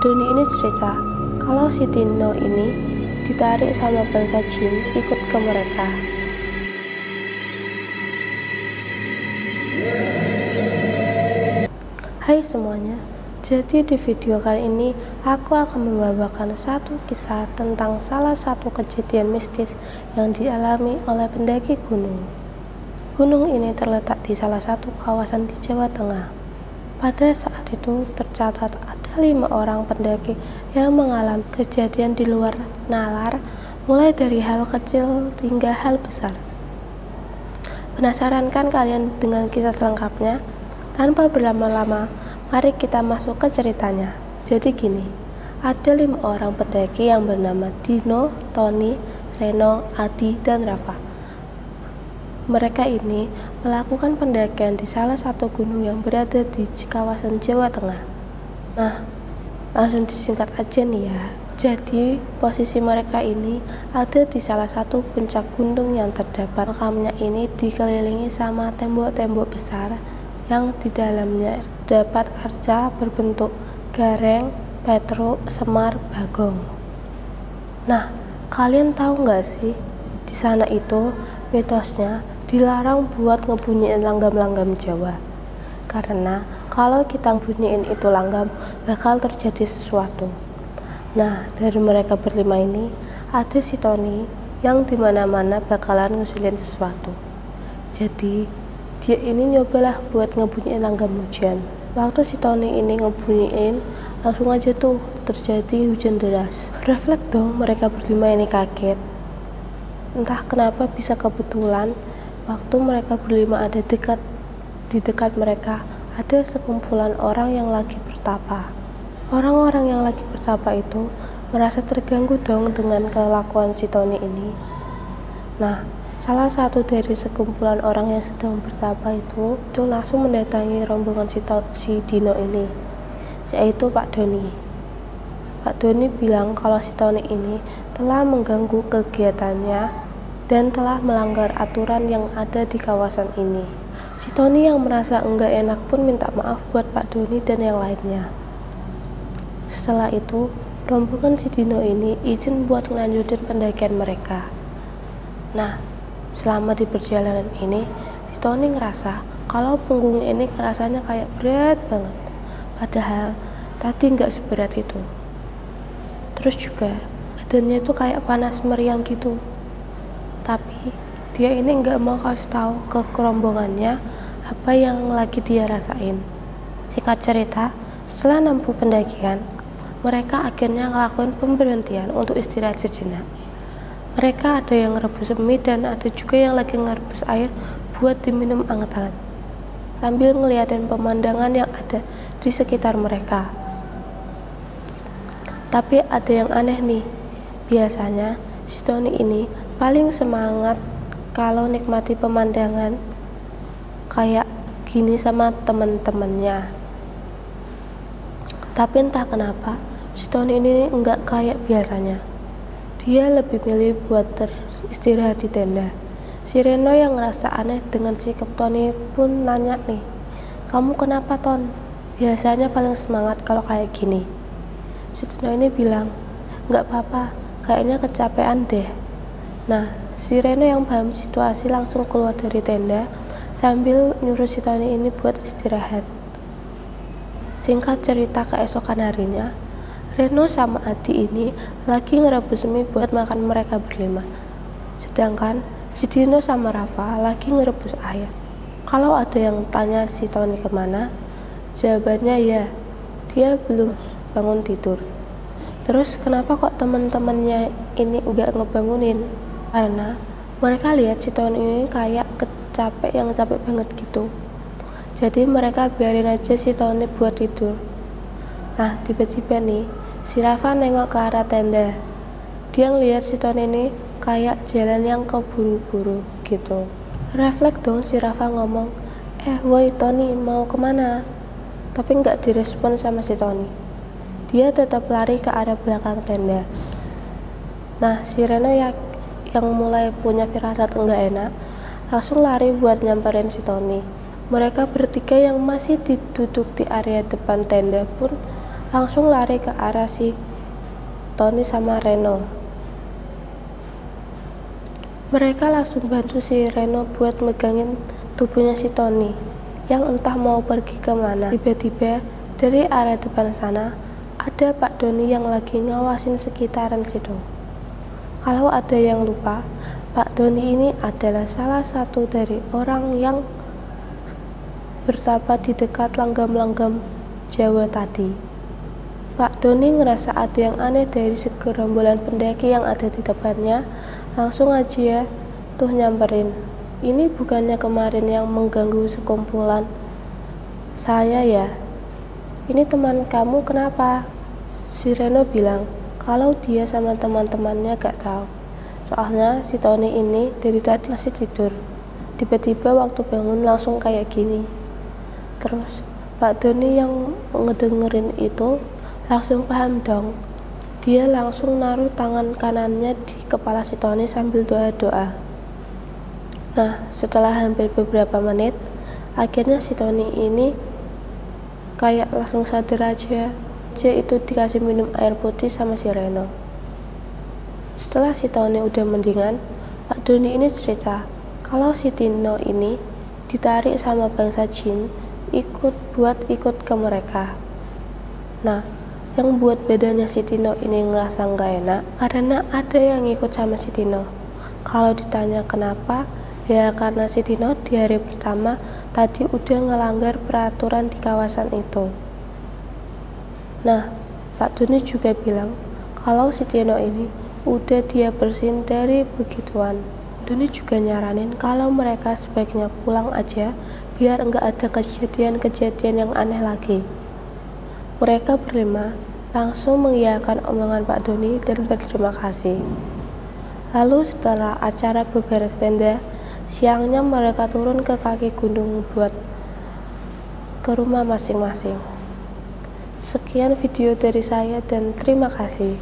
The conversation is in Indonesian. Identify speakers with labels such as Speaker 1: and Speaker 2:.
Speaker 1: Doni ini cerita kalau si Dino ini ditarik sama bangsa jin ikut ke mereka. Hai semuanya, jadi di video kali ini aku akan membawakan satu kisah tentang salah satu kejadian mistis yang dialami oleh pendaki gunung. Gunung ini terletak di salah satu kawasan di Jawa Tengah. Pada saat itu tercatat ada 5 orang pendaki yang mengalami kejadian di luar nalar, mulai dari hal kecil hingga hal besar. Penasaran kan kalian dengan kisah selengkapnya? Tanpa berlama-lama, mari kita masuk ke ceritanya. Jadi gini, ada 5 orang pendaki yang bernama Dino, Tony, Reno, Adi, dan Rafa. Mereka ini melakukan pendakian di salah satu gunung yang berada di kawasan Jawa Tengah. Nah, langsung disingkat aja nih ya. Jadi, posisi mereka ini ada di salah satu puncak gunung yang terdapat makamnya ini dikelilingi sama tembok-tembok besar yang di dalamnya dapat arca berbentuk gareng, petruk, semar, bagong. Nah, kalian tahu nggak sih, di sana itu mitosnya dilarang buat ngebunyiin langgam-langgam Jawa. Karena kalau kita bunyiin itu langgam, bakal terjadi sesuatu. Nah, dari mereka berlima ini ada si Tony yang dimana-mana bakalan ngusulin sesuatu. Jadi dia ini nyobalah buat ngebunyiin langgam hujan. Waktu si Tony ini ngebunyiin, langsung aja tuh terjadi hujan deras. Refleks dong mereka berlima ini kaget. Entah kenapa bisa kebetulan waktu mereka berlima ada di dekat mereka ada sekumpulan orang yang lagi bertapa. Orang-orang yang lagi bertapa itu merasa terganggu dong dengan kelakuan si Tony ini. Nah, salah satu dari sekumpulan orang yang sedang bertapa itu langsung mendatangi rombongan si Dino ini, yaitu Pak Doni. Pak Doni bilang kalau si Tony ini telah mengganggu kegiatannya dan telah melanggar aturan yang ada di kawasan ini. Si Tony yang merasa enggak enak pun minta maaf buat Pak Doni dan yang lainnya. Setelah itu, rombongan si Dino ini izin buat ngelanjutin pendakian mereka. Nah, selama di perjalanan ini, si Tony ngerasa kalau punggungnya ini rasanya kayak berat banget. Padahal tadi nggak seberat itu. Terus juga badannya itu kayak panas meriang gitu. Tapi dia ini nggak mau kasih tahu ke rombongannya apa yang lagi dia rasain. Singkat cerita, setelah 60 pendakian, mereka akhirnya ngelakuin pemberhentian untuk istirahat sejenak. Mereka ada yang ngerebus mie dan ada juga yang lagi ngerebus air buat diminum anget-anget, sambil ngeliatin pemandangan yang ada di sekitar mereka. Tapi ada yang aneh nih, biasanya si Tony ini paling semangat kalau nikmati pemandangan kayak gini sama temen-temennya. Tapi entah kenapa si Tony ini enggak kayak biasanya. Dia lebih milih buat istirahat di tenda. Si Reno yang ngerasa aneh dengan sikap Tony pun nanya nih, "Kamu kenapa, Ton? Biasanya paling semangat kalau kayak gini." Si Reno ini bilang, "Nggak apa-apa, kayaknya kecapean deh." Nah, si Reno yang paham situasi langsung keluar dari tenda sambil nyuruh si Tony ini buat istirahat. Singkat cerita, keesokan harinya, Reno sama Adi ini lagi ngerebus mie buat makan mereka berlima. Sedangkan si Dino sama Rafa lagi ngerebus air. Kalau ada yang tanya si Tony kemana, jawabannya ya, dia belum bangun tidur. Terus kenapa kok teman-temannya ini nggak ngebangunin? Karena mereka lihat si Tony ini kayak yang capek banget gitu. Jadi mereka biarin aja si Tony buat tidur. Nah, tiba-tiba nih si Rafa nengok ke arah tenda. Dia ngeliat si Tony ini kayak jalan yang keburu-buru gitu. Refleks dong si Rafa ngomong, "Woi Tony, mau kemana?" Tapi nggak direspon sama si Tony. Dia tetap lari ke arah belakang tenda. Nah, si Reno yang mulai punya firasat nggak enak langsung lari buat nyamperin si Tony. Mereka bertiga yang masih duduk di area depan tenda pun langsung lari ke arah si Tony sama Reno. Mereka langsung bantu si Reno buat megangin tubuhnya si Tony yang entah mau pergi kemana. Tiba-tiba dari arah depan sana ada Pak Doni yang lagi ngawasin sekitaran situ. Kalau ada yang lupa, Pak Doni ini adalah salah satu dari orang yang bertapa di dekat langgam-langgam Jawa tadi. Pak Doni ngerasa ada yang aneh dari segerombolan pendaki yang ada di depannya, langsung aja tuh nyamperin. Ini bukannya kemarin yang mengganggu sekumpulan saya ya? Ini teman kamu kenapa? Si Reno bilang kalau dia sama teman-temannya gak tahu. Soalnya si Tony ini dari tadi masih tidur. Tiba-tiba waktu bangun langsung kayak gini. Terus Pak Doni yang ngedengerin itu langsung paham dong. Dia langsung naruh tangan kanannya di kepala si Tony sambil doa-doa. Nah, setelah hampir beberapa menit, akhirnya si Tony ini kayak langsung sadar aja. Itu dikasih minum air putih sama si Reno. Setelah si Tony udah mendingan, Pak Doni ini cerita kalau si Tino ini ditarik sama bangsa jin ikut ke mereka. Nah, yang buat bedanya si Tino ini ngerasa nggak enak karena ada yang ikut sama si Tino. Kalau ditanya kenapa, ya karena si Tino di hari pertama tadi udah ngelanggar peraturan di kawasan itu. Nah, Pak Doni juga bilang kalau si Tino ini udah dia bersihin dari begituan. Doni juga nyaranin kalau mereka sebaiknya pulang aja biar enggak ada kejadian-kejadian yang aneh lagi. Mereka berlima langsung mengiyakan omongan Pak Doni dan berterima kasih. Lalu setelah acara beberes tenda, siangnya mereka turun ke kaki gunung buat ke rumah masing-masing. Sekian video dari saya dan terima kasih.